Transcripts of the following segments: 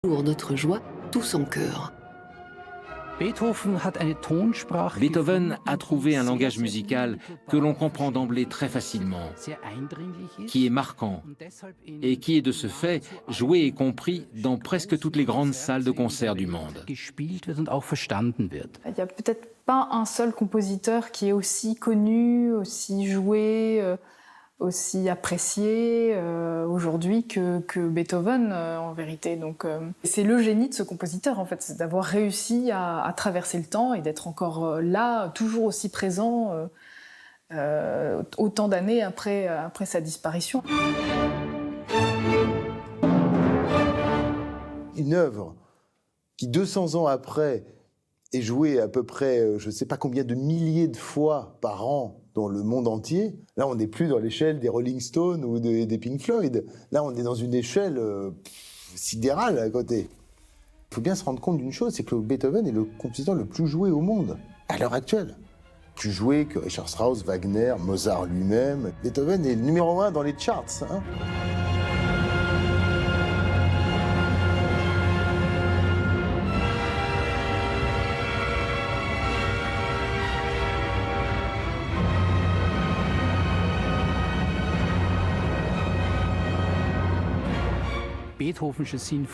pour notre joie, tous en chœur. Beethoven a trouvé un langage musical que l'on comprend d'emblée très facilement, qui est marquant et qui est de ce fait joué et compris dans presque toutes les grandes salles de concert du monde. Il n'y a peut-être pas un seul compositeur qui est aussi connu, aussi joué, aussi apprécié aujourd'hui que Beethoven en vérité. Donc c'est le génie de ce compositeur en fait, c'est d'avoir réussi à traverser le temps et d'être encore là, toujours aussi présent autant d'années après sa disparition. Une œuvre qui 200 ans après est jouée à peu près je ne sais pas combien de milliers de fois par an dans le monde entier. Là, on n'est plus dans l'échelle des Rolling Stones ou des Pink Floyd. Là, on est dans une échelle sidérale à côté. Il faut bien se rendre compte d'une chose, c'est que Beethoven est le compositeur le plus joué au monde, à l'heure actuelle. Plus joué que Richard Strauss, Wagner, Mozart lui-même. Beethoven est le numéro 1 dans les charts. Hein.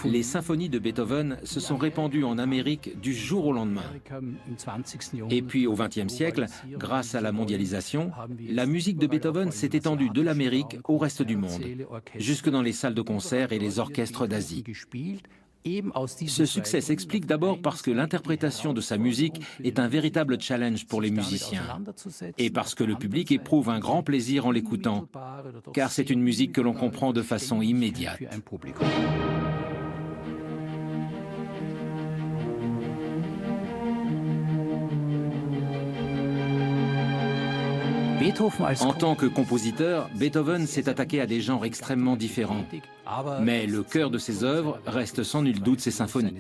Les symphonies de Beethoven se sont répandues en Amérique du jour au lendemain. Et puis au XXe siècle, grâce à la mondialisation, la musique de Beethoven s'est étendue de l'Amérique au reste du monde, jusque dans les salles de concert et les orchestres d'Asie. Ce succès s'explique d'abord parce que l'interprétation de sa musique est un véritable challenge pour les musiciens et parce que le public éprouve un grand plaisir en l'écoutant, car c'est une musique que l'on comprend de façon immédiate. En tant que compositeur, Beethoven s'est attaqué à des genres extrêmement différents. Mais le cœur de ses œuvres reste sans nul doute ses symphonies.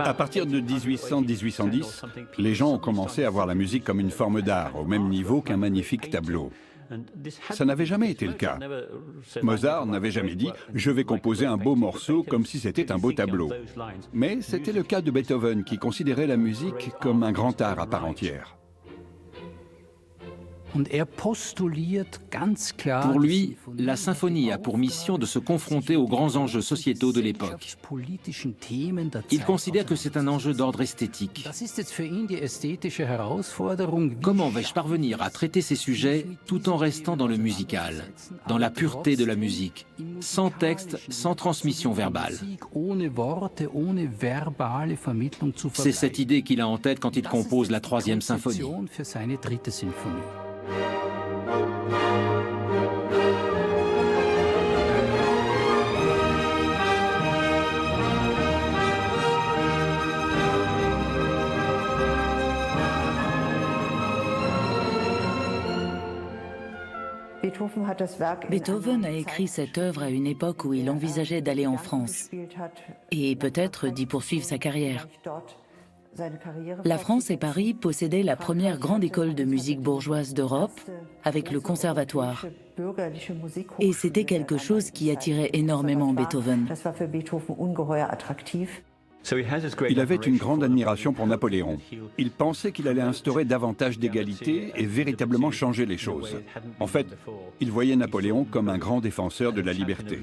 À partir de 1800-1810, les gens ont commencé à voir la musique comme une forme d'art, au même niveau qu'un magnifique tableau. Ça n'avait jamais été le cas. Mozart n'avait jamais dit « je vais composer un beau morceau comme si c'était un beau tableau ». Mais c'était le cas de Beethoven qui considérait la musique comme un grand art à part entière. Pour lui, la symphonie a pour mission de se confronter aux grands enjeux sociétaux de l'époque. Il considère que c'est un enjeu d'ordre esthétique. Comment vais-je parvenir à traiter ces sujets tout en restant dans le musical, dans la pureté de la musique, sans texte, sans transmission verbale? C'est cette idée qu'il a en tête quand il compose la troisième symphonie. Beethoven a écrit cette œuvre à une époque où il envisageait d'aller en France et peut-être d'y poursuivre sa carrière. La France et Paris possédaient la première grande école de musique bourgeoise d'Europe avec le conservatoire. Et c'était quelque chose qui attirait énormément Beethoven. Il avait une grande admiration pour Napoléon. Il pensait qu'il allait instaurer davantage d'égalité et véritablement changer les choses. En fait, il voyait Napoléon comme un grand défenseur de la liberté.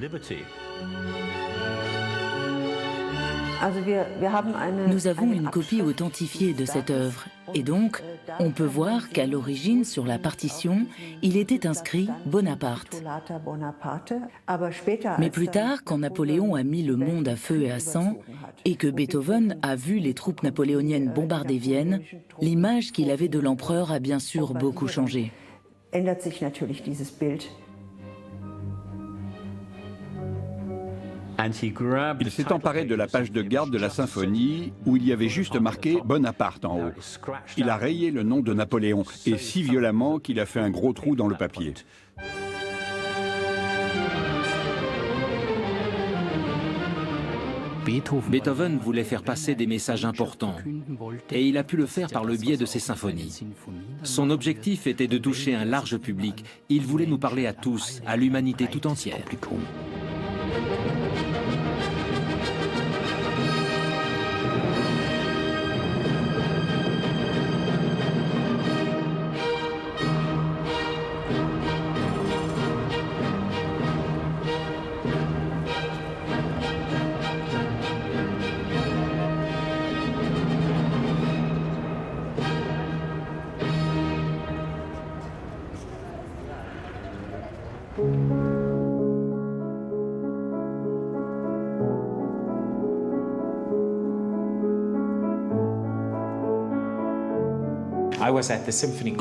Nous avons une copie authentifiée de cette œuvre, et donc on peut voir qu'à l'origine, sur la partition, il était inscrit Bonaparte. Mais plus tard, quand Napoléon a mis le monde à feu et à sang, et que Beethoven a vu les troupes napoléoniennes bombarder Vienne, l'image qu'il avait de l'empereur a bien sûr beaucoup changé. Il s'est emparé de la page de garde de la symphonie où il y avait juste marqué Bonaparte en haut. Il a rayé le nom de Napoléon, et si violemment qu'il a fait un gros trou dans le papier. Beethoven voulait faire passer des messages importants et il a pu le faire par le biais de ses symphonies. Son objectif était de toucher un large public. Il voulait nous parler à tous, à l'humanité tout entière.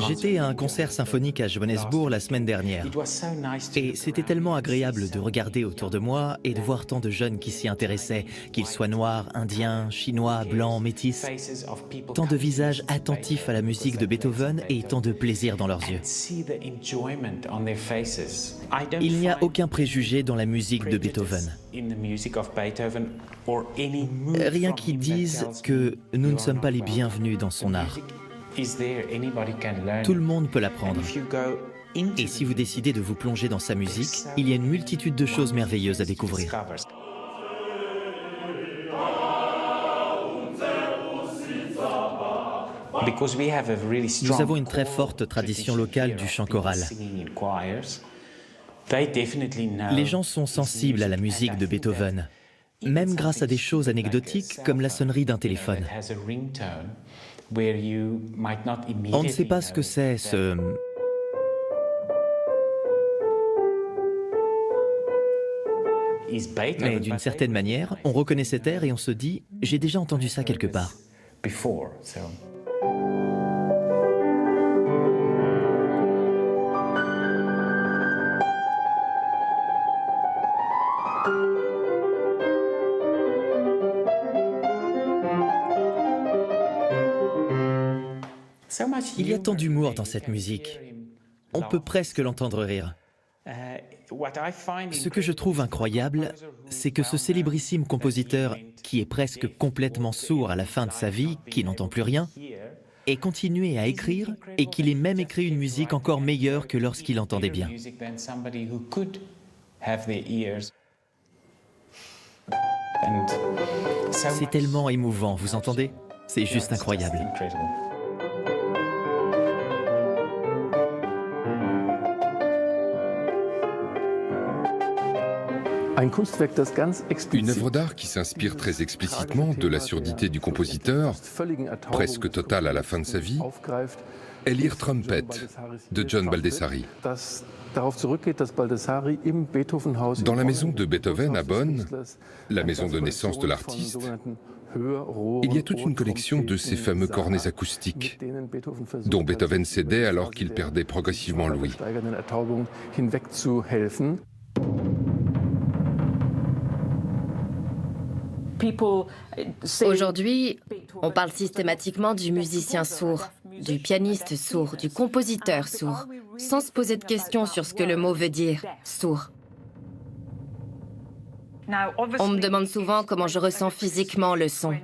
J'étais à un concert symphonique à Johannesburg la semaine dernière. Et c'était tellement agréable de regarder autour de moi et de voir tant de jeunes qui s'y intéressaient, qu'ils soient noirs, indiens, chinois, blancs, métis. Tant de visages attentifs à la musique de Beethoven et tant de plaisir dans leurs yeux. Il n'y a aucun préjugé dans la musique de Beethoven. Rien qui dise que nous ne sommes pas les bienvenus dans son art. Tout le monde peut l'apprendre. Et si vous décidez de vous plonger dans sa musique, il y a une multitude de choses merveilleuses à découvrir. Nous avons une très forte tradition locale du chant choral. Les gens sont sensibles à la musique de Beethoven, même grâce à des choses anecdotiques comme la sonnerie d'un téléphone. On ne sait pas ce que c'est, ce... Mais d'une certaine manière, on reconnaît cet air et on se dit « j'ai déjà entendu ça quelque part ». Il y a tant d'humour dans cette musique. On peut presque l'entendre rire. Ce que je trouve incroyable, c'est que ce célébrissime compositeur, qui est presque complètement sourd à la fin de sa vie, qui n'entend plus rien, ait continué à écrire et qu'il ait même écrit une musique encore meilleure que lorsqu'il entendait bien. C'est tellement émouvant, vous entendez? C'est juste incroyable. Une œuvre d'art qui s'inspire très explicitement de la surdité du compositeur, presque totale à la fin de sa vie, est L'Ir Trumpet de John Baldessari. Dans la maison de Beethoven à Bonn, la maison de naissance de l'artiste, il y a toute une collection de ces fameux cornets acoustiques dont Beethoven s'aidait alors qu'il perdait progressivement l'ouïe. Aujourd'hui, on parle systématiquement du musicien sourd, du pianiste sourd, du compositeur sourd, sans se poser de questions sur ce que le mot veut dire, sourd. On me demande souvent comment je ressens physiquement le son.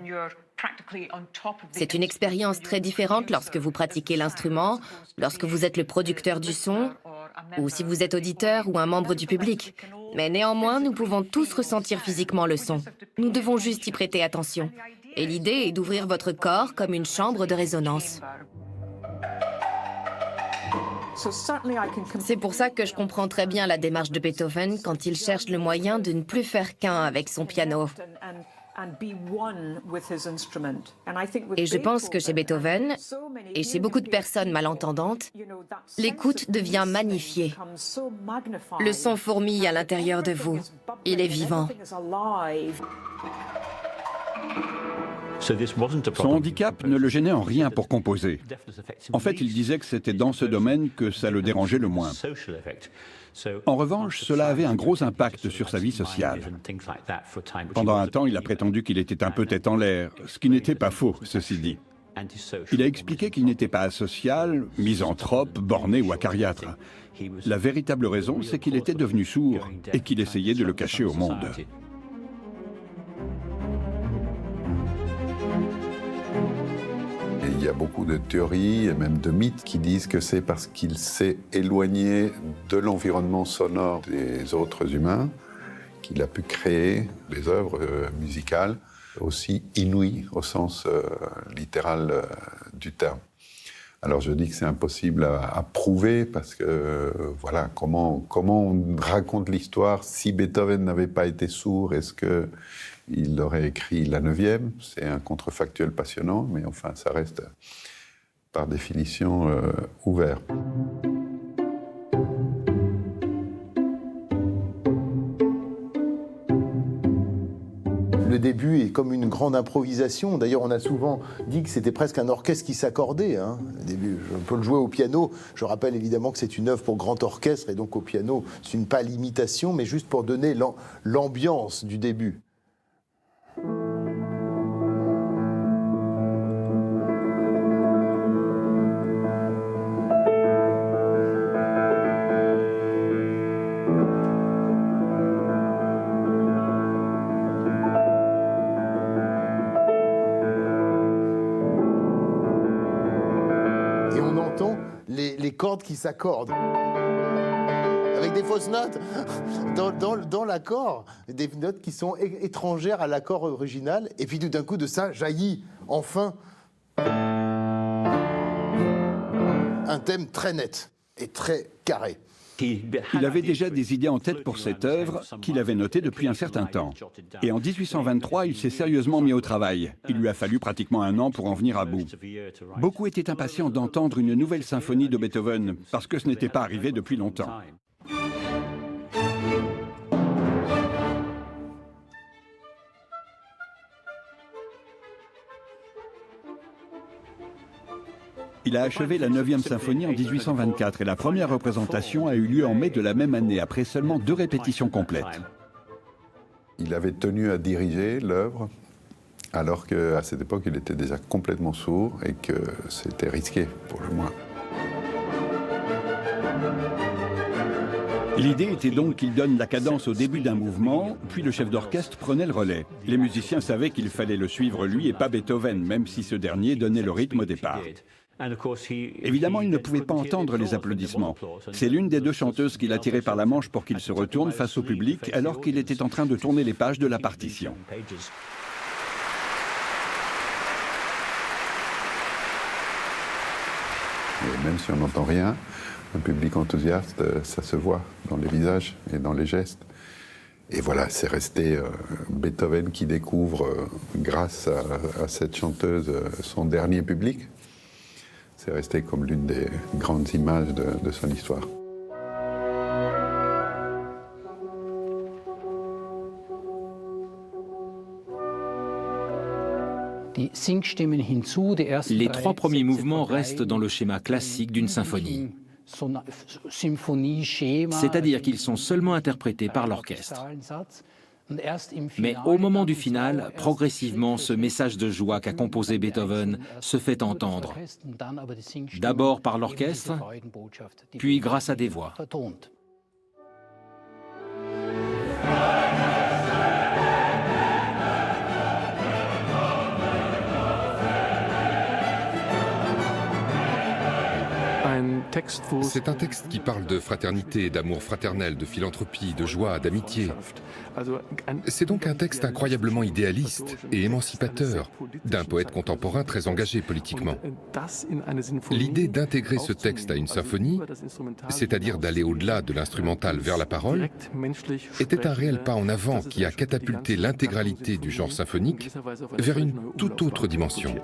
C'est une expérience très différente lorsque vous pratiquez l'instrument, lorsque vous êtes le producteur du son, ou si vous êtes auditeur ou un membre du public. Mais néanmoins, nous pouvons tous ressentir physiquement le son. Nous devons juste y prêter attention. Et l'idée est d'ouvrir votre corps comme une chambre de résonance. C'est pour ça que je comprends très bien la démarche de Beethoven quand il cherche le moyen de ne plus faire qu'un avec son piano. Et je pense que chez Beethoven, et chez beaucoup de personnes malentendantes, l'écoute devient magnifiée. Le son fourmille à l'intérieur de vous. Il est vivant. Son handicap ne le gênait en rien pour composer. En fait, il disait que c'était dans ce domaine que ça le dérangeait le moins. En revanche, cela avait un gros impact sur sa vie sociale. Pendant un temps, il a prétendu qu'il était un peu tête en l'air, ce qui n'était pas faux, ceci dit. Il a expliqué qu'il n'était pas asocial, misanthrope, borné ou acariâtre. La véritable raison, c'est qu'il était devenu sourd et qu'il essayait de le cacher au monde. Il y a beaucoup de théories et même de mythes qui disent que c'est parce qu'il s'est éloigné de l'environnement sonore des autres humains qu'il a pu créer des œuvres musicales aussi inouïes au sens littéral du terme. Alors je dis que c'est impossible à prouver parce que voilà, comment on raconte l'histoire si Beethoven n'avait pas été sourd? Est-ce qu'il aurait écrit la 9e? C'est un contrefactuel passionnant, mais enfin ça reste par définition ouvert. Le début est comme une grande improvisation. D'ailleurs, on a souvent dit que c'était presque un orchestre qui s'accordait. Le début, on peut le jouer au piano. Je rappelle évidemment que c'est une œuvre pour grand orchestre et donc au piano, c'est une pâle imitation, mais juste pour donner l'ambiance du début. Les cordes qui s'accordent. Avec des fausses notes dans l'accord, des notes qui sont étrangères à l'accord original. Et puis tout d'un coup de ça jaillit enfin un thème très net et très carré. Il avait déjà des idées en tête pour cette œuvre qu'il avait notée depuis un certain temps. Et en 1823, il s'est sérieusement mis au travail. Il lui a fallu pratiquement un an pour en venir à bout. Beaucoup étaient impatients d'entendre une nouvelle symphonie de Beethoven, parce que ce n'était pas arrivé depuis longtemps. Il a achevé la 9e symphonie en 1824 et la première représentation a eu lieu en mai de la même année, après seulement 2 répétitions complètes. Il avait tenu à diriger l'œuvre, alors qu'à cette époque, il était déjà complètement sourd et que c'était risqué, pour le moins. L'idée était donc qu'il donne la cadence au début d'un mouvement, puis le chef d'orchestre prenait le relais. Les musiciens savaient qu'il fallait le suivre lui et pas Beethoven, même si ce dernier donnait le rythme au départ. Évidemment, il ne pouvait pas entendre les applaudissements. C'est l'une des 2 chanteuses qui l'a tiré par la manche pour qu'il se retourne face au public alors qu'il était en train de tourner les pages de la partition. Et même si on n'entend rien, un public enthousiaste, ça se voit dans les visages et dans les gestes. Et voilà, c'est resté Beethoven qui découvre, grâce à cette chanteuse, son dernier public. C'est resté comme l'une des grandes images de son histoire. Les 3 premiers mouvements restent dans le schéma classique d'une symphonie. C'est-à-dire qu'ils sont seulement interprétés par l'orchestre. Mais au moment du final, progressivement, ce message de joie qu'a composé Beethoven se fait entendre, d'abord par l'orchestre, puis grâce à des voix. C'est un texte qui parle de fraternité, d'amour fraternel, de philanthropie, de joie, d'amitié. C'est donc un texte incroyablement idéaliste et émancipateur d'un poète contemporain très engagé politiquement. L'idée d'intégrer ce texte à une symphonie, c'est-à-dire d'aller au-delà de l'instrumental vers la parole, était un réel pas en avant qui a catapulté l'intégralité du genre symphonique vers une toute autre dimension.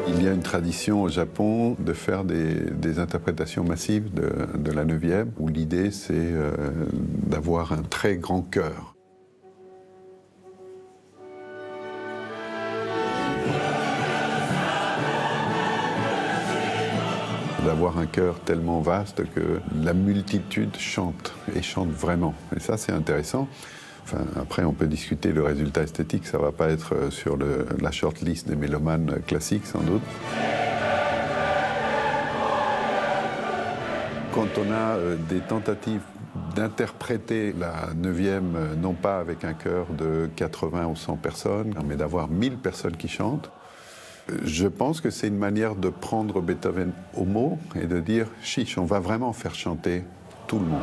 Il y a une tradition au Japon de faire des interprétations massives de la 9e, où l'idée c'est d'avoir un très grand chœur. D'avoir un chœur tellement vaste que la multitude chante, et chante vraiment. Et ça c'est intéressant. Enfin, après, on peut discuter le résultat esthétique, ça ne va pas être sur la shortlist des mélomanes classiques, sans doute. quand on a des tentatives d'interpréter la 9e, non pas avec un chœur de 80 ou 100 personnes, mais d'avoir 1000 personnes qui chantent, je pense que c'est une manière de prendre Beethoven au mot et de dire « chiche, on va vraiment faire chanter tout le monde ».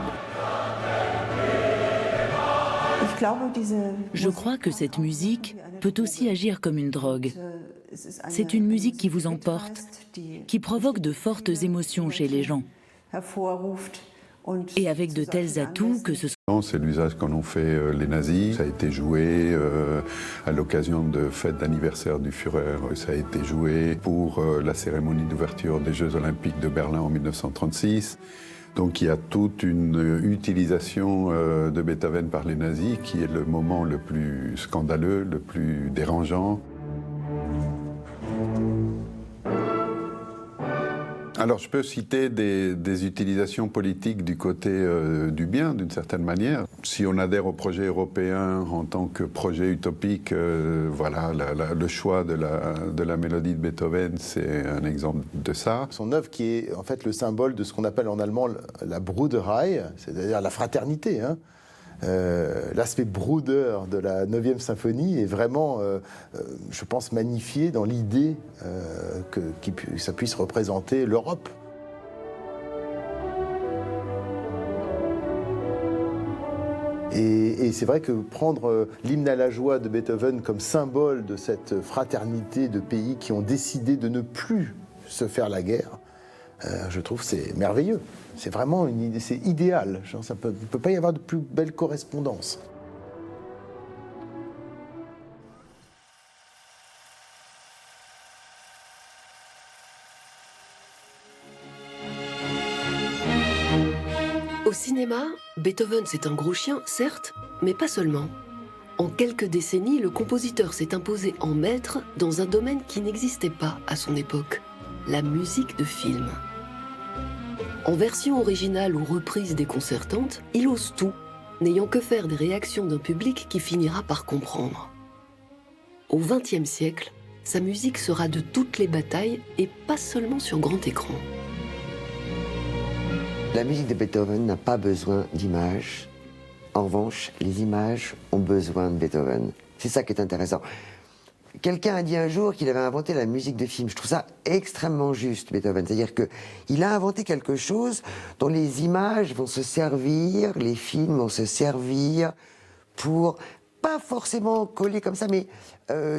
Je crois que cette musique peut aussi agir comme une drogue. C'est une musique qui vous emporte, qui provoque de fortes émotions chez les gens. Et avec de tels atouts que ce soit... C'est l'usage qu'en ont fait les nazis. Ça a été joué à l'occasion de fêtes d'anniversaire du Führer. Ça a été joué pour la cérémonie d'ouverture des Jeux Olympiques de Berlin en 1936. Donc il y a toute une utilisation de Beethoven par les nazis qui est le moment le plus scandaleux, le plus dérangeant. Alors je peux citer des utilisations politiques du côté du bien, d'une certaine manière. Si on adhère au projet européen en tant que projet utopique, voilà, le choix de la mélodie de Beethoven, c'est un exemple de ça. Son œuvre qui est en fait le symbole de ce qu'on appelle en allemand la Bruderei, c'est-à-dire la fraternité. Hein. L'aspect Bruder de la 9e symphonie est vraiment, je pense, magnifié dans l'idée que ça puisse représenter l'Europe. Et c'est vrai que prendre l'hymne à la joie de Beethoven comme symbole de cette fraternité de pays qui ont décidé de ne plus se faire la guerre, je trouve que c'est merveilleux. C'est vraiment une idée, c'est idéal. Genre, il ne peut pas y avoir de plus belle correspondance. Au cinéma, Beethoven c'est un gros chien, certes, mais pas seulement. En quelques décennies, le compositeur s'est imposé en maître dans un domaine qui n'existait pas à son époque, la musique de film. En version originale ou reprise déconcertante, il ose tout, n'ayant que faire des réactions d'un public qui finira par comprendre. Au XXe siècle, sa musique sera de toutes les batailles et pas seulement sur grand écran. La musique de Beethoven n'a pas besoin d'images. En revanche, les images ont besoin de Beethoven. C'est ça qui est intéressant. Quelqu'un a dit un jour qu'il avait inventé la musique de film. Je trouve ça extrêmement juste, Beethoven. C'est-à-dire qu'il a inventé quelque chose dont les images vont se servir, les films vont se servir pour, pas forcément coller comme ça, mais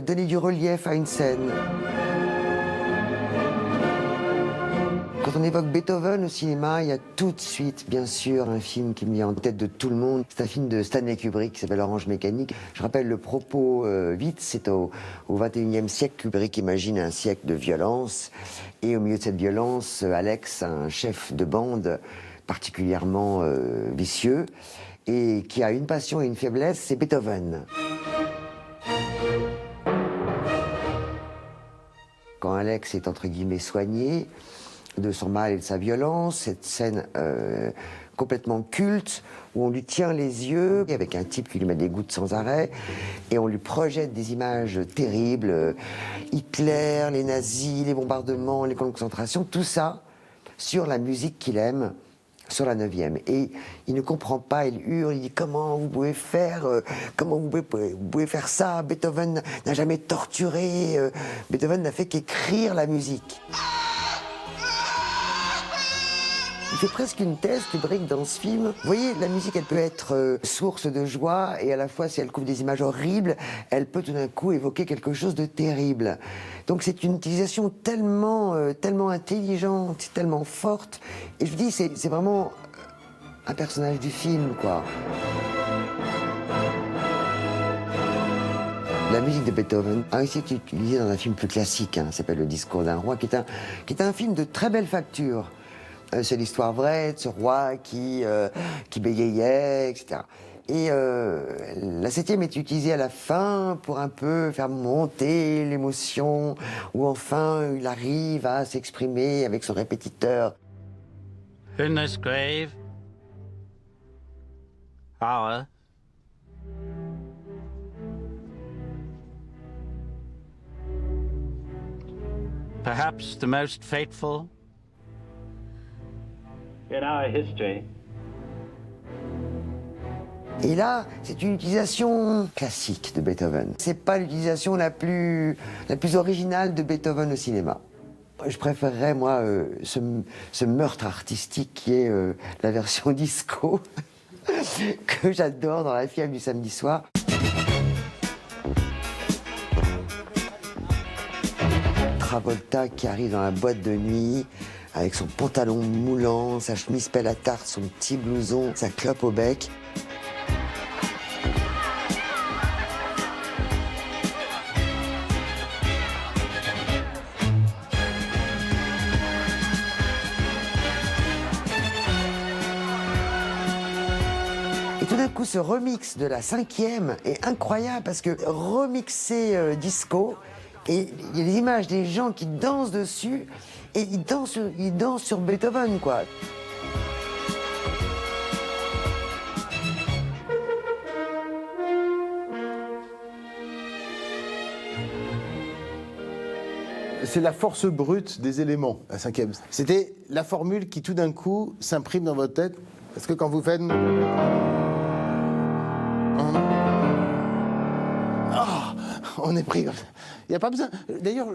donner du relief à une scène. Quand on évoque Beethoven au cinéma, il y a tout de suite, bien sûr, un film qui me vient en tête de tout le monde. C'est un film de Stanley Kubrick qui s'appelle Orange Mécanique. Je rappelle le propos vite, c'est au XXIe siècle, Kubrick imagine un siècle de violence. Et au milieu de cette violence, Alex, un chef de bande particulièrement vicieux, et qui a une passion et une faiblesse, c'est Beethoven. Quand Alex est entre guillemets soigné de son mal et de sa violence, cette scène complètement culte où on lui tient les yeux avec un type qui lui met des gouttes sans arrêt et on lui projette des images terribles, Hitler, les nazis, les bombardements, les camps de concentration, tout ça sur la musique qu'il aime, sur la 9e. Et il ne comprend pas, il hurle, il dit comment vous pouvez faire ça, Beethoven n'a jamais torturé, Beethoven n'a fait qu'écrire la musique. Il fait presque une thèse, Kubrick, dans ce film. Vous voyez, la musique, elle peut être source de joie, et à la fois, si elle couvre des images horribles, elle peut tout d'un coup évoquer quelque chose de terrible. Donc c'est une utilisation tellement intelligente, tellement forte. Et je vous dis, c'est vraiment un personnage du film, quoi. La musique de Beethoven a aussi été utilisée dans un film plus classique, hein, s'appelle Le Discours d'un roi, qui est un film de très belle facture. C'est l'histoire vraie de ce roi qui bégayait, etc. Et la 7e est utilisée à la fin pour un peu faire monter l'émotion, où enfin il arrive à s'exprimer avec son répétiteur. In this grave, hour, perhaps the most fateful Et là, c'est une utilisation classique de Beethoven. C'est pas l'utilisation la plus originale de Beethoven au cinéma. Je préférerais, moi, ce meurtre artistique qui est la version disco, que j'adore dans La Fièvre du samedi soir. Travolta qui arrive dans la boîte de nuit, avec son pantalon moulant, sa chemise pelle à tarte, son petit blouson, sa clope au bec. Et tout d'un coup, ce remix de la 5e est incroyable parce que remixé disco, et il y a des images des gens qui dansent dessus, et ils dansent sur Beethoven, quoi. C'est la force brute des éléments, la 5e. C'était la formule qui, tout d'un coup, s'imprime dans votre tête. Parce que quand vous faites... On est pris. Il n'y a pas besoin. D'ailleurs,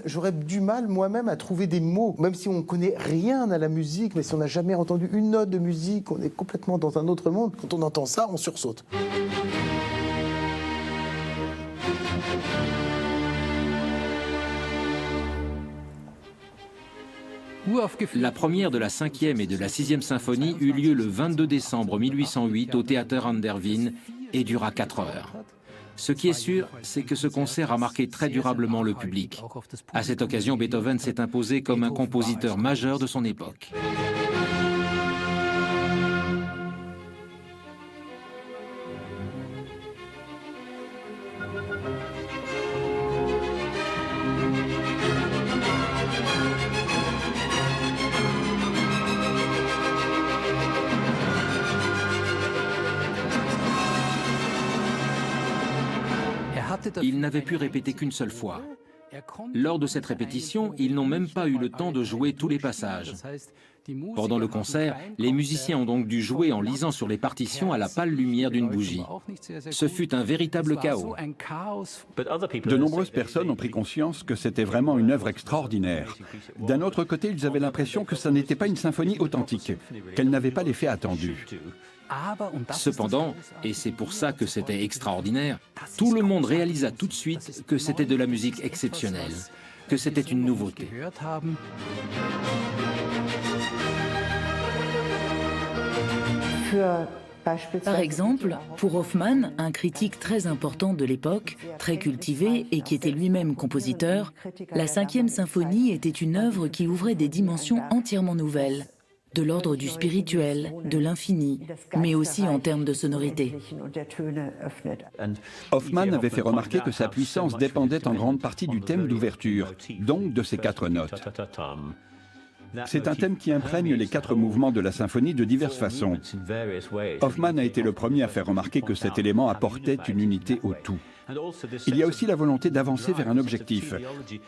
j'aurais du mal moi-même à trouver des mots, même si on ne connaît rien à la musique, mais si on n'a jamais entendu une note de musique, on est complètement dans un autre monde. Quand on entend ça, on sursaute. La première de la 5e et de la 6e symphonie eut lieu le 22 décembre 1808 au Theater an der Wien et dura 4 heures. Ce qui est sûr, c'est que ce concert a marqué très durablement le public. À cette occasion, Beethoven s'est imposé comme un compositeur majeur de son époque. Il n'avait pu répéter qu'une seule fois. Lors de cette répétition, ils n'ont même pas eu le temps de jouer tous les passages. Pendant le concert, les musiciens ont donc dû jouer en lisant sur les partitions à la pâle lumière d'une bougie. Ce fut un véritable chaos. De nombreuses personnes ont pris conscience que c'était vraiment une œuvre extraordinaire. D'un autre côté, ils avaient l'impression que ça n'était pas une symphonie authentique, qu'elle n'avait pas l'effet attendu. Cependant, et c'est pour ça que c'était extraordinaire, tout le monde réalisa tout de suite que c'était de la musique exceptionnelle, que c'était une nouveauté. Par exemple, pour Hofmann, un critique très important de l'époque, très cultivé et qui était lui-même compositeur, la 5e symphonie était une œuvre qui ouvrait des dimensions entièrement nouvelles, de l'ordre du spirituel, de l'infini, mais aussi en termes de sonorité. Hofmann avait fait remarquer que sa puissance dépendait en grande partie du thème d'ouverture, donc de ses 4 notes. C'est un thème qui imprègne les 4 mouvements de la symphonie de diverses façons. Hofmann a été le premier à faire remarquer que cet élément apportait une unité au tout. Il y a aussi la volonté d'avancer vers un objectif.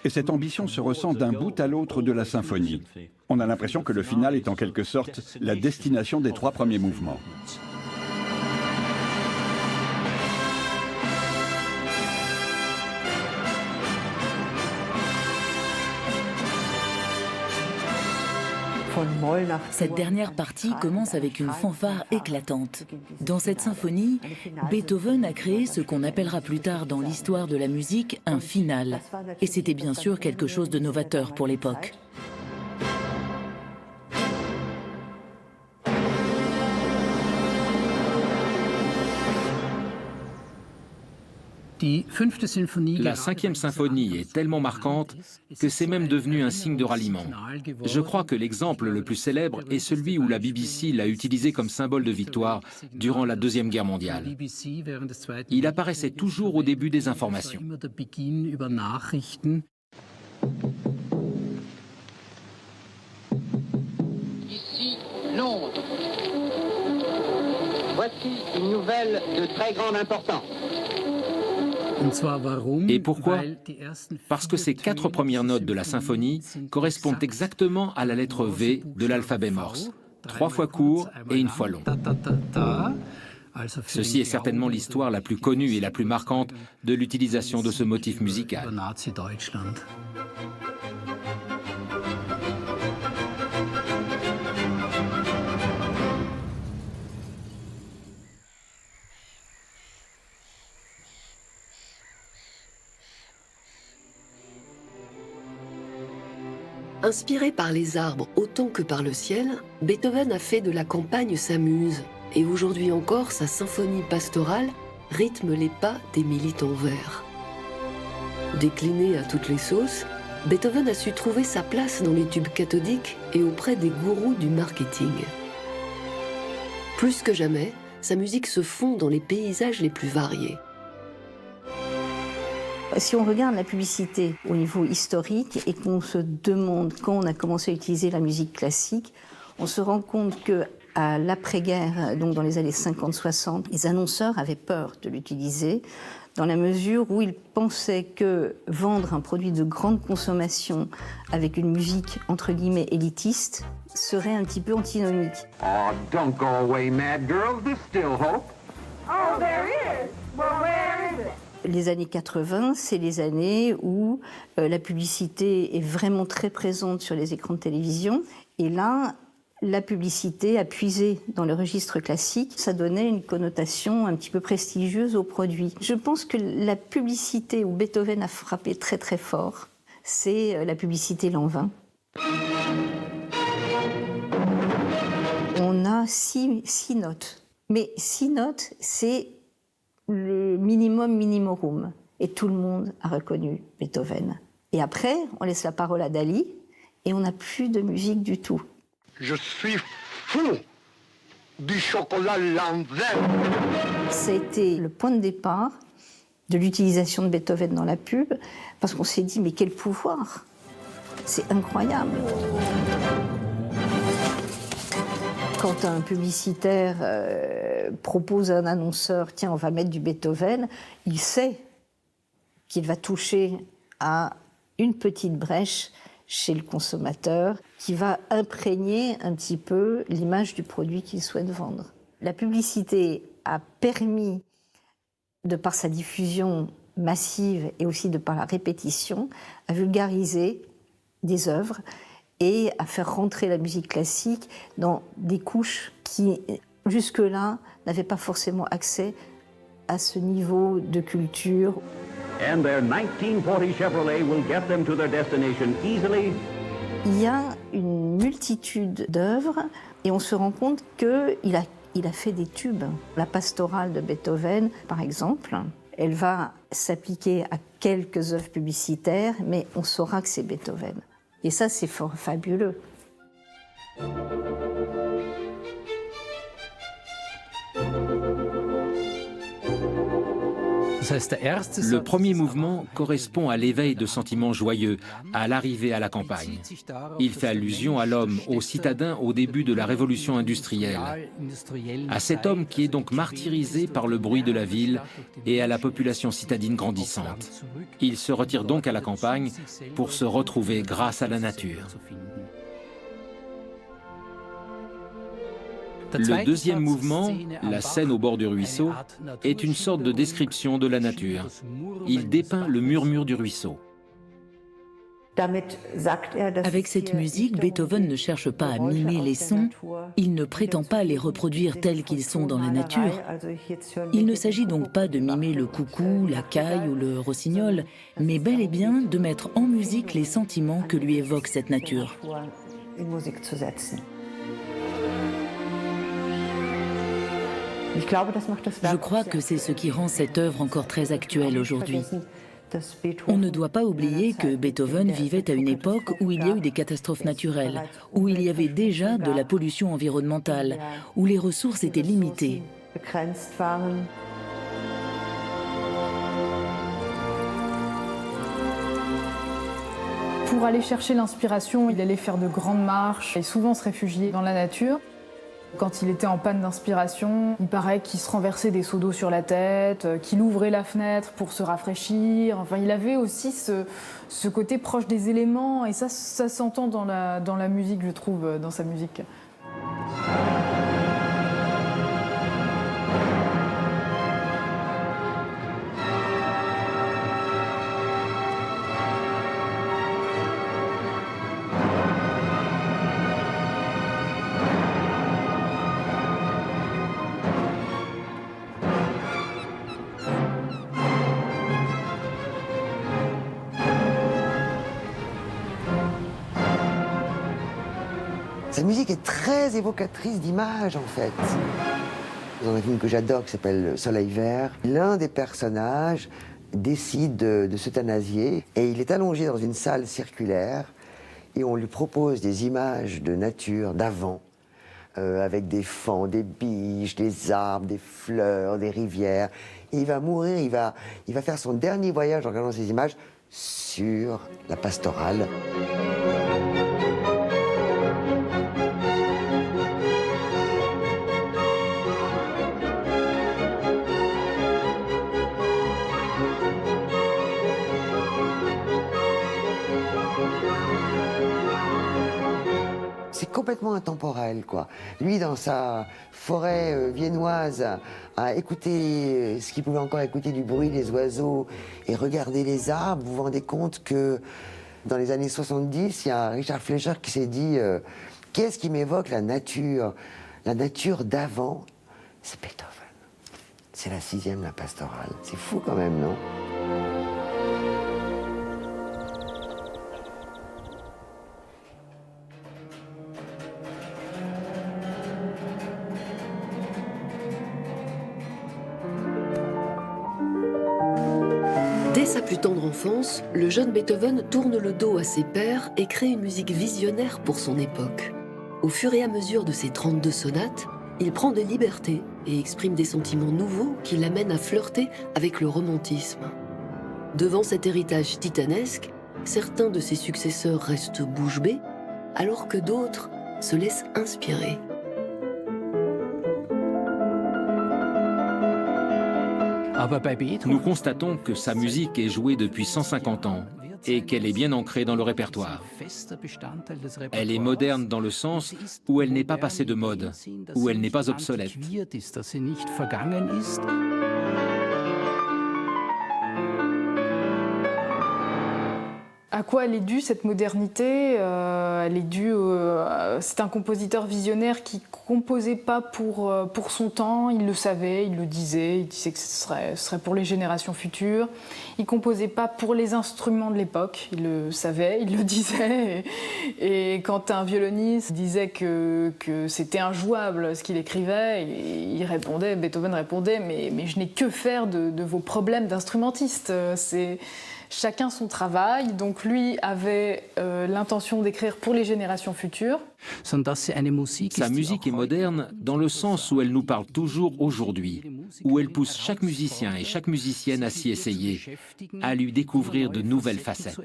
Et cette ambition se ressent d'un bout à l'autre de la symphonie. On a l'impression que le final est en quelque sorte la destination des 3 premiers mouvements. Cette dernière partie commence avec une fanfare éclatante. Dans cette symphonie, Beethoven a créé ce qu'on appellera plus tard dans l'histoire de la musique un final. Et c'était bien sûr quelque chose de novateur pour l'époque. La 5e symphonie est tellement marquante que c'est même devenu un signe de ralliement. Je crois que l'exemple le plus célèbre est celui où la BBC l'a utilisé comme symbole de victoire durant la Deuxième Guerre mondiale. Il apparaissait toujours au début des informations. Ici, Londres. Voici une nouvelle de très grande importance. Et pourquoi? Parce que ces 4 premières notes de la symphonie correspondent exactement à la lettre V de l'alphabet morse. 3 fois court et 1 fois long. Ceci est certainement l'histoire la plus connue et la plus marquante de l'utilisation de ce motif musical. Inspiré par les arbres autant que par le ciel, Beethoven a fait de la campagne sa muse. Et aujourd'hui encore, sa symphonie pastorale rythme les pas des militants verts. Décliné à toutes les sauces, Beethoven a su trouver sa place dans les tubes cathodiques et auprès des gourous du marketing. Plus que jamais, sa musique se fond dans les paysages les plus variés. Si on regarde la publicité au niveau historique et qu'on se demande quand on a commencé à utiliser la musique classique, on se rend compte que à l'après-guerre, donc dans les années 50-60, les annonceurs avaient peur de l'utiliser dans la mesure où ils pensaient que vendre un produit de grande consommation avec une musique entre guillemets élitiste serait un petit peu antinomique. Oh, don't go away, mad girls. There's still hope. Oh, there is. Well, where is it? Les années 80, c'est les années où la publicité est vraiment très présente sur les écrans de télévision. Et là, la publicité a puisé dans le registre classique. Ça donnait une connotation un petit peu prestigieuse au produit. Je pense que la publicité où Beethoven a frappé très très fort, c'est la publicité Lanvin. On a six notes. Mais 6 notes, c'est le minimum minimorum. Et tout le monde a reconnu Beethoven. Et après, on laisse la parole à Dali et on n'a plus de musique du tout. Je suis fou du chocolat Lanvin. Ça a été le point de départ de l'utilisation de Beethoven dans la pub, parce qu'on s'est dit, mais quel pouvoir! C'est incroyable! Quand un publicitaire propose à un annonceur, tiens, on va mettre du Beethoven, il sait qu'il va toucher à une petite brèche chez le consommateur qui va imprégner un petit peu l'image du produit qu'il souhaite vendre. La publicité a permis, de par sa diffusion massive et aussi de par la répétition, à vulgariser des œuvres et à faire rentrer la musique classique dans des couches qui, jusque-là, n'avaient pas forcément accès à ce niveau de culture. And their 1940 Chevrolet will get them to their destination easily. Il y a une multitude d'œuvres et on se rend compte qu'il a fait des tubes. La pastorale de Beethoven, par exemple, elle va s'appliquer à quelques œuvres publicitaires, mais on saura que c'est Beethoven. Et ça, c'est fabuleux. Le premier mouvement correspond à l'éveil de sentiments joyeux, à l'arrivée à la campagne. Il fait allusion à l'homme, au citadin au début de la révolution industrielle, à cet homme qui est donc martyrisé par le bruit de la ville et à la population citadine grandissante. Il se retire donc à la campagne pour se retrouver grâce à la nature. Le deuxième mouvement, la scène au bord du ruisseau, est une sorte de description de la nature. Il dépeint le murmure du ruisseau. Avec cette musique, Beethoven ne cherche pas à mimer les sons, il ne prétend pas les reproduire tels qu'ils sont dans la nature. Il ne s'agit donc pas de mimer le coucou, la caille ou le rossignol, mais bel et bien de mettre en musique les sentiments que lui évoque cette nature. Je crois que c'est ce qui rend cette œuvre encore très actuelle aujourd'hui. On ne doit pas oublier que Beethoven vivait à une époque où il y a eu des catastrophes naturelles, où il y avait déjà de la pollution environnementale, où les ressources étaient limitées. Pour aller chercher l'inspiration, il allait faire de grandes marches et souvent se réfugier dans la nature. Quand il était en panne d'inspiration, il paraît qu'il se renversait des seaux d'eau sur la tête, qu'il ouvrait la fenêtre pour se rafraîchir. Enfin, il avait aussi ce côté proche des éléments et ça s'entend dans la musique, je trouve, dans sa musique. Sa musique est très évocatrice d'images, en fait. Dans un film que j'adore, qui s'appelle Soleil vert, l'un des personnages décide de s'euthanasier et il est allongé dans une salle circulaire et on lui propose des images de nature d'avant, avec des fans, des biches, des arbres, des fleurs, des rivières. Et il va mourir, il va faire son dernier voyage en regardant ces images sur la pastorale. C'est complètement intemporel, quoi. Lui, dans sa forêt viennoise, a écouté ce qu'il pouvait encore écouter du bruit des oiseaux et regarder les arbres. Vous vous rendez compte que dans les années 70, il y a Richard Fleischer qui s'est dit qu'est-ce qui m'évoque la nature d'avant, c'est Beethoven. C'est la 6e, la pastorale. C'est fou quand même, non? Dès sa plus tendre enfance, le jeune Beethoven tourne le dos à ses pairs et crée une musique visionnaire pour son époque. Au fur et à mesure de ses 32 sonates, il prend des libertés et exprime des sentiments nouveaux qui l'amènent à flirter avec le romantisme. Devant cet héritage titanesque, certains de ses successeurs restent bouche bée, alors que d'autres se laissent inspirer. Nous constatons que sa musique est jouée depuis 150 ans et qu'elle est bien ancrée dans le répertoire. Elle est moderne dans le sens où elle n'est pas passée de mode, où elle n'est pas obsolète. À quoi elle est due cette modernité? Elle est due. C'est un compositeur visionnaire qui composait pas pour son temps. Il le savait, il le disait. Il disait que ce serait pour les générations futures. Il composait pas pour les instruments de l'époque. Il le savait, il le disait. Et quand un violoniste disait que c'était injouable ce qu'il écrivait, il répondait, Beethoven répondait, mais je n'ai que faire de vos problèmes d'instrumentiste. C'est chacun son travail, donc lui avait l'intention d'écrire pour les générations futures. Sa musique est moderne dans le sens où elle nous parle toujours aujourd'hui, où elle pousse chaque musicien et chaque musicienne à s'y essayer, à lui découvrir de nouvelles facettes.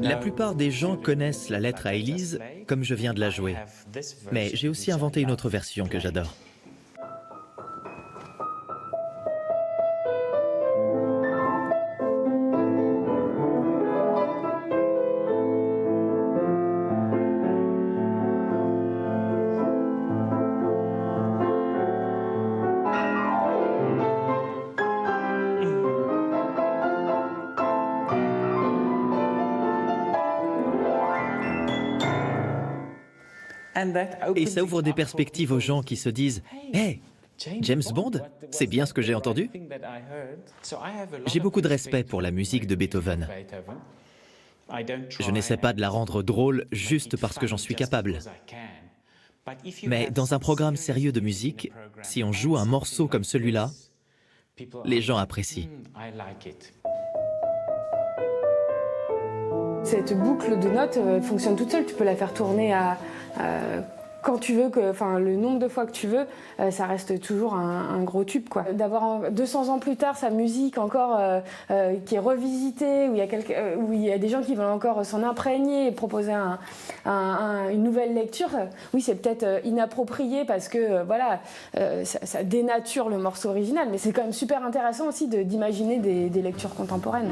La plupart des gens connaissent la lettre à Élise comme je viens de la jouer. Mais j'ai aussi inventé une autre version que j'adore. Et ça ouvre des perspectives aux gens qui se disent « Hey, James Bond, c'est bien ce que j'ai entendu ?» J'ai beaucoup de respect pour la musique de Beethoven. Je n'essaie pas de la rendre drôle juste parce que j'en suis capable. Mais dans un programme sérieux de musique, si on joue un morceau comme celui-là, les gens apprécient. Cette boucle de notes fonctionne toute seule, tu peux la faire tourner à quand tu veux, le nombre de fois que tu veux, ça reste toujours un gros tube, quoi. D'avoir 200 ans plus tard sa musique encore qui est revisitée, où il y a des gens qui veulent encore s'en imprégner et proposer une nouvelle lecture, oui, c'est peut-être inapproprié parce que ça dénature le morceau original, mais c'est quand même super intéressant aussi d'imaginer des lectures contemporaines.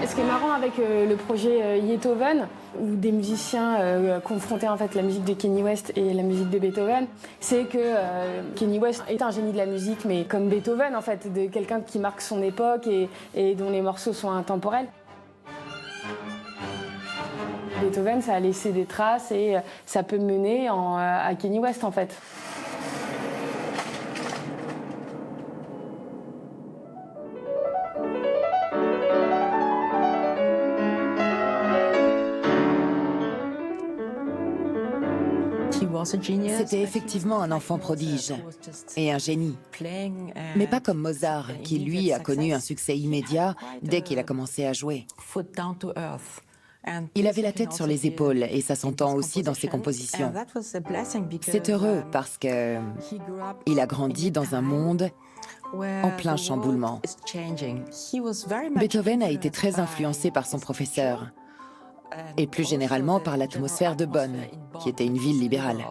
Ce qui est marrant avec le projet Beethoven, où des musiciens confrontaient en fait la musique de Kanye West et la musique de Beethoven, c'est que Kanye West est un génie de la musique, mais comme Beethoven en fait, de quelqu'un qui marque son époque et dont les morceaux sont intemporels. Beethoven, ça a laissé des traces et ça peut mener à Kanye West en fait. C'était effectivement un enfant prodige et un génie, mais pas comme Mozart, qui lui a connu un succès immédiat dès qu'il a commencé à jouer. Il avait la tête sur les épaules et ça s'entend aussi dans ses compositions. C'est heureux parce qu'il a grandi dans un monde en plein chamboulement. Beethoven a été très influencé par son professeur et plus généralement par l'atmosphère de Bonn, qui était une ville libérale.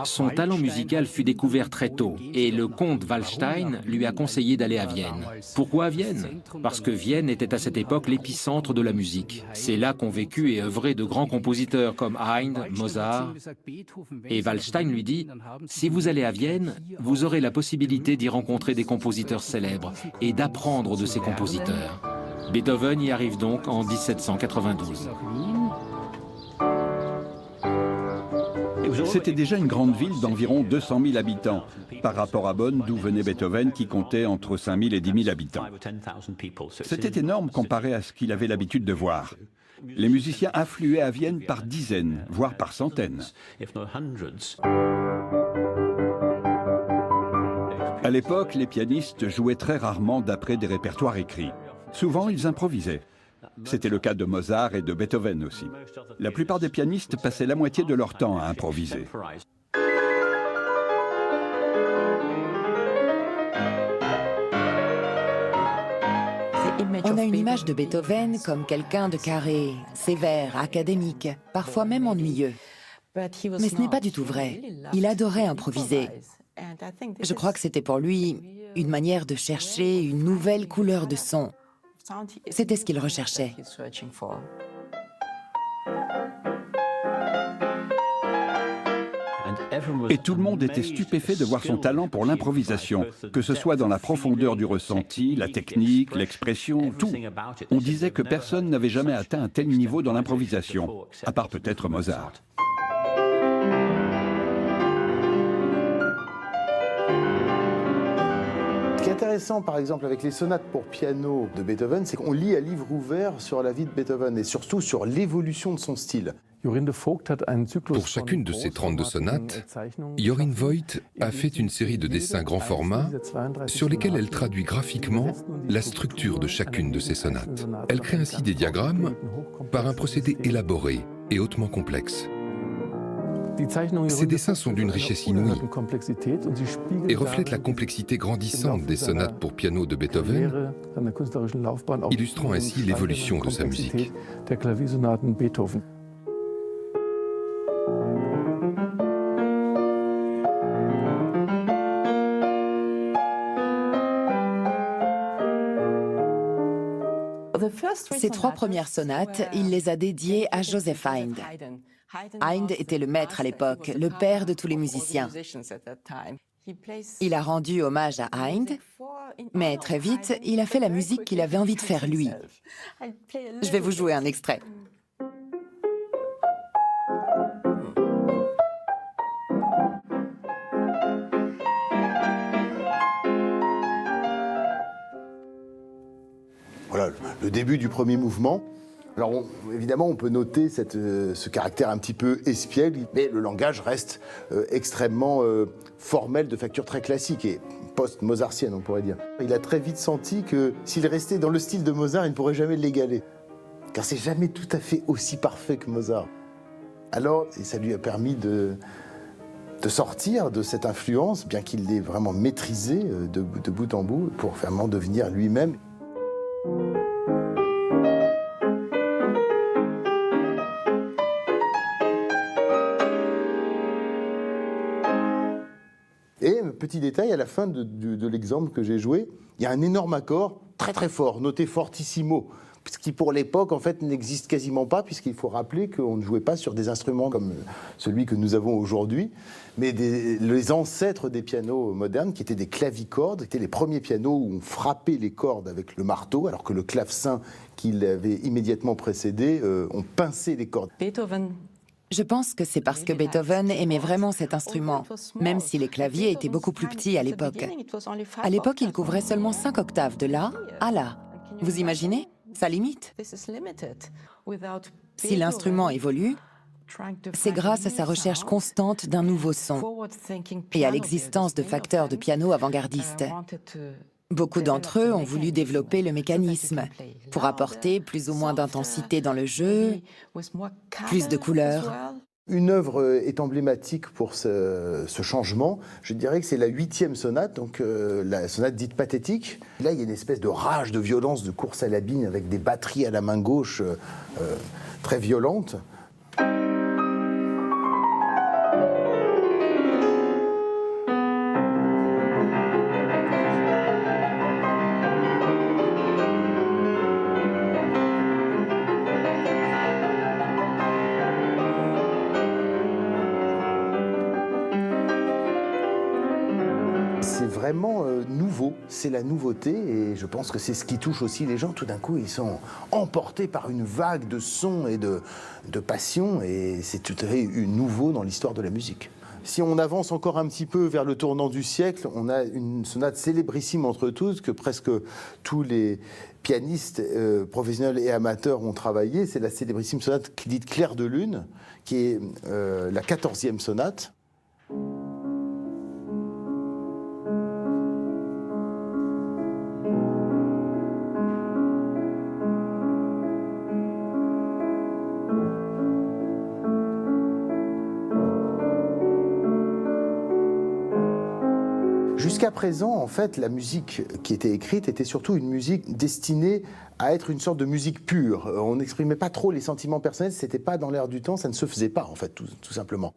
Son talent musical fut découvert très tôt et le comte Waldstein lui a conseillé d'aller à Vienne. Pourquoi à Vienne? Parce que Vienne était à cette époque l'épicentre de la musique. C'est là qu'ont vécu et œuvré de grands compositeurs comme Haydn, Mozart. Et Waldstein lui dit « Si vous allez à Vienne, vous aurez la possibilité d'y rencontrer des compositeurs célèbres et d'apprendre de ces compositeurs. » Beethoven y arrive donc en 1792. C'était déjà une grande ville d'environ 200 000 habitants, par rapport à Bonn, d'où venait Beethoven, qui comptait entre 5 000 et 10 000 habitants. C'était énorme comparé à ce qu'il avait l'habitude de voir. Les musiciens affluaient à Vienne par dizaines, voire par centaines. À l'époque, les pianistes jouaient très rarement d'après des répertoires écrits. Souvent, ils improvisaient. C'était le cas de Mozart et de Beethoven aussi. La plupart des pianistes passaient la moitié de leur temps à improviser. On a une image de Beethoven comme quelqu'un de carré, sévère, académique, parfois même ennuyeux. Mais ce n'est pas du tout vrai. Il adorait improviser. Je crois que c'était pour lui une manière de chercher une nouvelle couleur de son. C'était ce qu'il recherchait. Et tout le monde était stupéfait de voir son talent pour l'improvisation, que ce soit dans la profondeur du ressenti, la technique, l'expression, tout. On disait que personne n'avait jamais atteint un tel niveau dans l'improvisation, à part peut-être Mozart. Ce qui est intéressant, par exemple, avec les sonates pour piano de Beethoven, c'est qu'on lit à livre ouvert sur la vie de Beethoven et surtout sur l'évolution de son style. Pour chacune de ces 32 sonates, Jorine Voigt a fait une série de dessins grand format sur lesquels elle traduit graphiquement la structure de chacune de ces sonates. Elle crée ainsi des diagrammes par un procédé élaboré et hautement complexe. Ces dessins sont d'une richesse inouïe et reflètent la complexité grandissante des sonates pour piano de Beethoven, illustrant ainsi l'évolution de sa musique. Ces 3 premières sonates, il les a dédiées à Joseph Haydn. Haydn était le maître à l'époque, le père de tous les musiciens. Il a rendu hommage à Haydn, mais très vite, il a fait la musique qu'il avait envie de faire lui. Je vais vous jouer un extrait. Voilà, le début du premier mouvement. Alors évidemment, on peut noter ce caractère un petit peu espiègle, mais le langage reste extrêmement formel, de facture très classique. Et post-mozartienne, on pourrait dire. Il a très vite senti que s'il restait dans le style de Mozart, il ne pourrait jamais l'égaler. Car c'est jamais tout à fait aussi parfait que Mozart. Alors, ça lui a permis de sortir de cette influence, bien qu'il l'ait vraiment maîtrisée de bout en bout, pour vraiment devenir lui-même. Et petit détail, à la fin de l'exemple que j'ai joué, il y a un énorme accord très très fort, noté fortissimo, ce qui pour l'époque en fait n'existe quasiment pas, puisqu'il faut rappeler qu'on ne jouait pas sur des instruments comme celui que nous avons aujourd'hui, mais les ancêtres des pianos modernes, qui étaient des clavicordes, qui étaient les premiers pianos où on frappait les cordes avec le marteau, alors que le clavecin qui l'avait immédiatement précédé, on pinçait les cordes. Je pense que c'est parce que Beethoven aimait vraiment cet instrument, même si les claviers étaient beaucoup plus petits à l'époque. À l'époque, il couvrait seulement 5 octaves de La à La. Vous imaginez ? Ça limite. Si l'instrument évolue, c'est grâce à sa recherche constante d'un nouveau son et à l'existence de facteurs de piano avant-gardistes. Beaucoup d'entre eux ont voulu développer le mécanisme pour apporter plus ou moins d'intensité dans le jeu, plus de couleurs. Une œuvre est emblématique pour ce changement. Je dirais que c'est la 8e sonate, donc la sonate dite pathétique. Là, il y a une espèce de rage, de violence, de course à la bine avec des batteries à la main gauche très violentes. C'est vraiment nouveau, c'est la nouveauté et je pense que c'est ce qui touche aussi les gens. Tout d'un coup, ils sont emportés par une vague de sons et de passion et c'est tout à fait nouveau dans l'histoire de la musique. Si on avance encore un petit peu vers le tournant du siècle, on a une sonate célébrissime entre tous que presque tous les pianistes professionnels et amateurs ont travaillé. C'est la célébrissime sonate dite Clair de Lune, qui est la 14e sonate. Jusqu'à présent, en fait, la musique qui était écrite était surtout une musique destinée à être une sorte de musique pure. On n'exprimait pas trop les sentiments personnels, c'était pas dans l'air du temps, ça ne se faisait pas, en fait, tout simplement.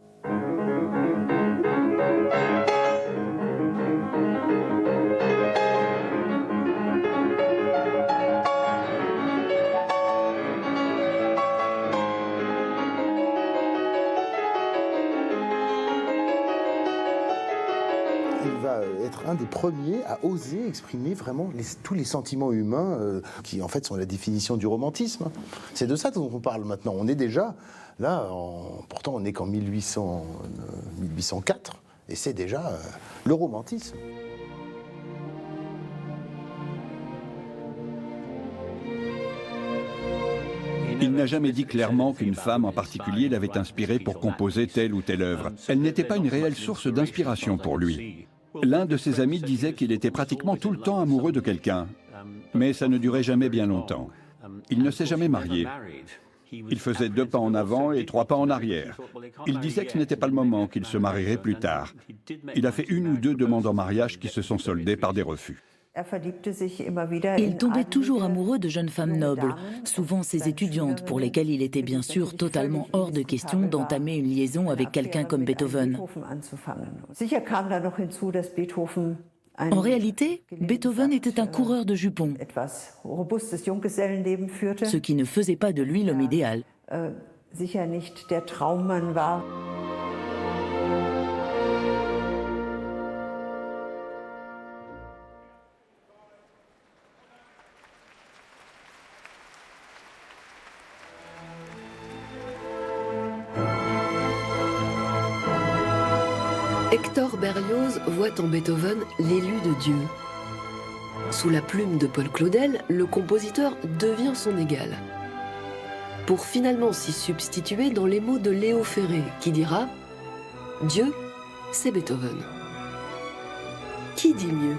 Il va être un des premiers à oser exprimer vraiment tous les sentiments humains qui en fait sont la définition du romantisme. C'est de ça dont on parle maintenant. On est déjà là, pourtant on n'est qu'en 1804 et c'est déjà le romantisme. Il n'a jamais dit clairement qu'une femme en particulier l'avait inspiré pour composer telle ou telle œuvre. Elle n'était pas une réelle source d'inspiration pour lui. L'un de ses amis disait qu'il était pratiquement tout le temps amoureux de quelqu'un, mais ça ne durait jamais bien longtemps. Il ne s'est jamais marié. Il faisait 2 pas en avant et 3 pas en arrière. Il disait que ce n'était pas le moment, qu'il se marierait plus tard. Il a fait 1 ou 2 demandes en mariage qui se sont soldées par des refus. Il tombait toujours amoureux de jeunes femmes nobles, souvent ses étudiantes, pour lesquelles il était bien sûr totalement hors de question d'entamer une liaison avec quelqu'un comme Beethoven. En réalité, Beethoven était un coureur de jupons, ce qui ne faisait pas de lui l'homme idéal. Hector Berlioz voit en Beethoven l'élu de Dieu. Sous la plume de Paul Claudel, le compositeur devient son égal. Pour finalement s'y substituer dans les mots de Léo Ferré, qui dira « Dieu, c'est Beethoven ». Qui dit mieux?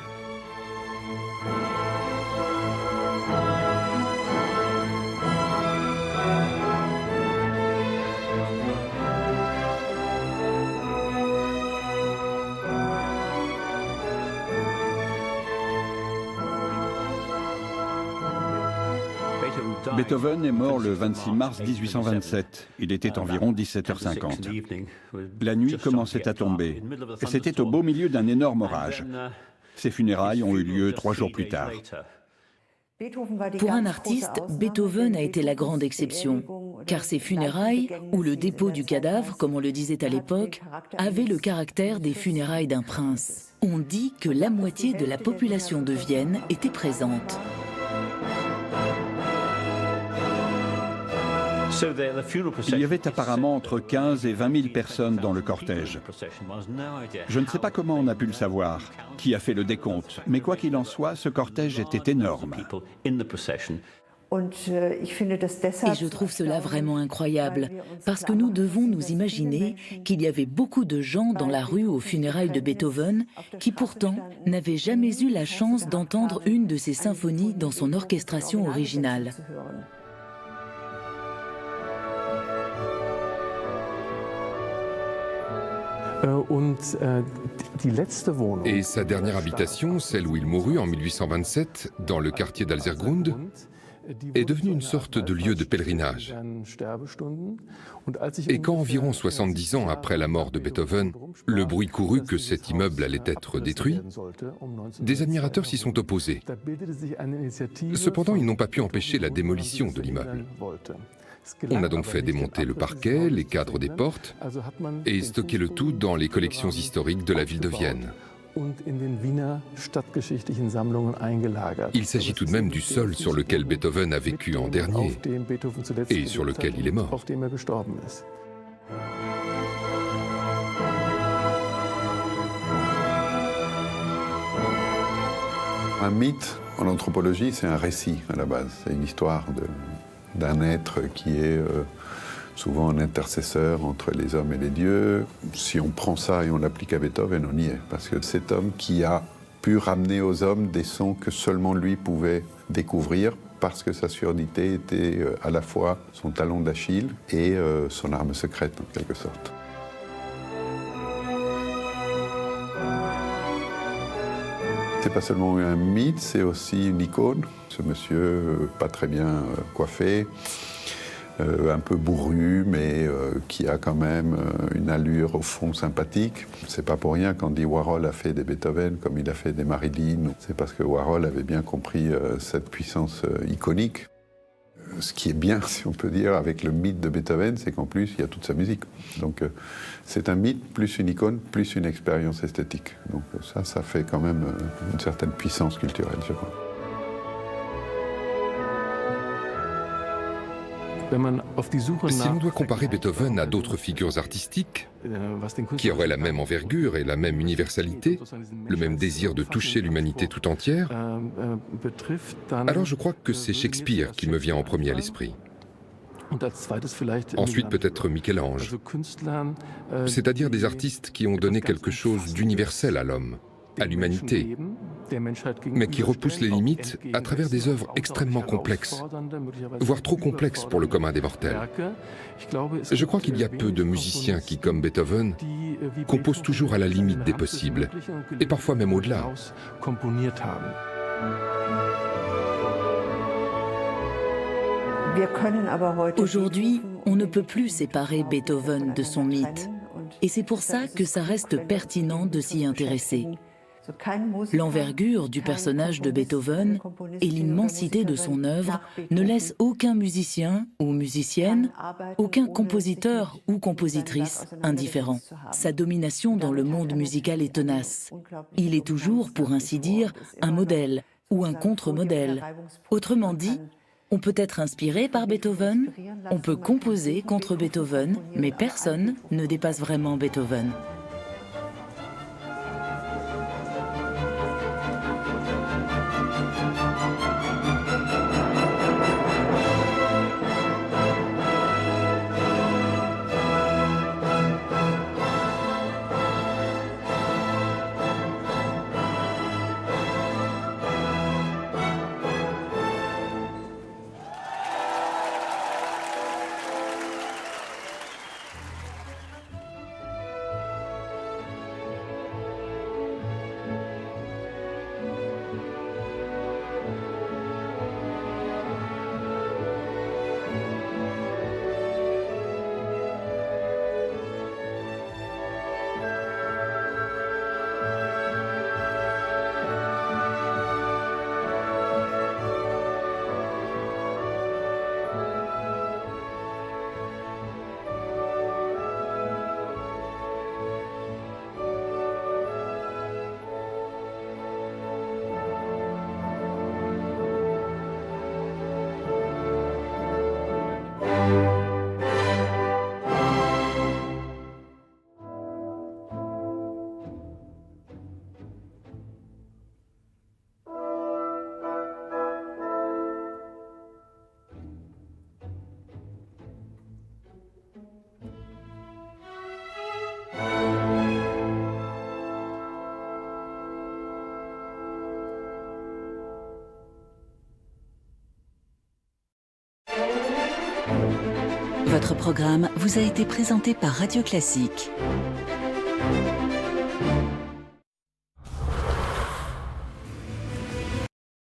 Beethoven est mort le 26 mars 1827. Il était environ 17h50. La nuit commençait à tomber. Et c'était au beau milieu d'un énorme orage. Ses funérailles ont eu lieu 3 jours plus tard. Pour un artiste, Beethoven a été la grande exception, car ses funérailles, ou le dépôt du cadavre, comme on le disait à l'époque, avaient le caractère des funérailles d'un prince. On dit que la moitié de la population de Vienne était présente. Il y avait apparemment entre 15 et 20 000 personnes dans le cortège. Je ne sais pas comment on a pu le savoir, qui a fait le décompte, mais quoi qu'il en soit, ce cortège était énorme. Et je trouve cela vraiment incroyable, parce que nous devons nous imaginer qu'il y avait beaucoup de gens dans la rue aux funérailles de Beethoven qui pourtant n'avaient jamais eu la chance d'entendre une de ses symphonies dans son orchestration originale. Et sa dernière habitation, celle où il mourut en 1827, dans le quartier d'Alzergrund, est devenue une sorte de lieu de pèlerinage. Et quand environ 70 ans après la mort de Beethoven, le bruit courut que cet immeuble allait être détruit, des admirateurs s'y sont opposés. Cependant, ils n'ont pas pu empêcher la démolition de l'immeuble. On a donc fait démonter le parquet, les cadres des portes et stocké le tout dans les collections historiques de la ville de Vienne. Il s'agit tout de même du sol sur lequel Beethoven a vécu en dernier et sur lequel il est mort. Un mythe, en anthropologie, c'est un récit à la base. C'est une histoire d'un être qui est souvent un intercesseur entre les hommes et les dieux. Si on prend ça et on l'applique à Beethoven, on y est. Parce que cet homme qui a pu ramener aux hommes des sons que seulement lui pouvait découvrir, parce que sa surdité était à la fois son talon d'Achille et son arme secrète, en quelque sorte. C'est pas seulement un mythe, c'est aussi une icône. Ce monsieur, pas très bien coiffé, un peu bourru, mais qui a quand même une allure au fond sympathique. C'est pas pour rien qu'Andy Warhol a fait des Beethoven comme il a fait des Marilyn. C'est parce que Warhol avait bien compris cette puissance iconique. Ce qui est bien, si on peut dire, avec le mythe de Beethoven, c'est qu'en plus, il y a toute sa musique. Donc c'est un mythe, plus une icône, plus une expérience esthétique. Donc ça fait quand même une certaine puissance culturelle, je crois. Si l'on doit comparer Beethoven à d'autres figures artistiques qui auraient la même envergure et la même universalité, le même désir de toucher l'humanité tout entière, alors je crois que c'est Shakespeare qui me vient en premier à l'esprit. Ensuite peut-être Michel-Ange, c'est-à-dire des artistes qui ont donné quelque chose d'universel à l'homme, à l'humanité, mais qui repoussent les limites à travers des œuvres extrêmement complexes, voire trop complexes pour le commun des mortels. Je crois qu'il y a peu de musiciens qui, comme Beethoven, composent toujours à la limite des possibles, et parfois même au-delà. Aujourd'hui, on ne peut plus séparer Beethoven de son mythe, et c'est pour ça que ça reste pertinent de s'y intéresser. L'envergure du personnage de Beethoven et l'immensité de son œuvre ne laissent aucun musicien ou musicienne, aucun compositeur ou compositrice indifférent. Sa domination dans le monde musical est tenace. Il est toujours, pour ainsi dire, un modèle ou un contre-modèle. Autrement dit, on peut être inspiré par Beethoven, on peut composer contre Beethoven, mais personne ne dépasse vraiment Beethoven. Votre programme vous a été présenté par Radio Classique.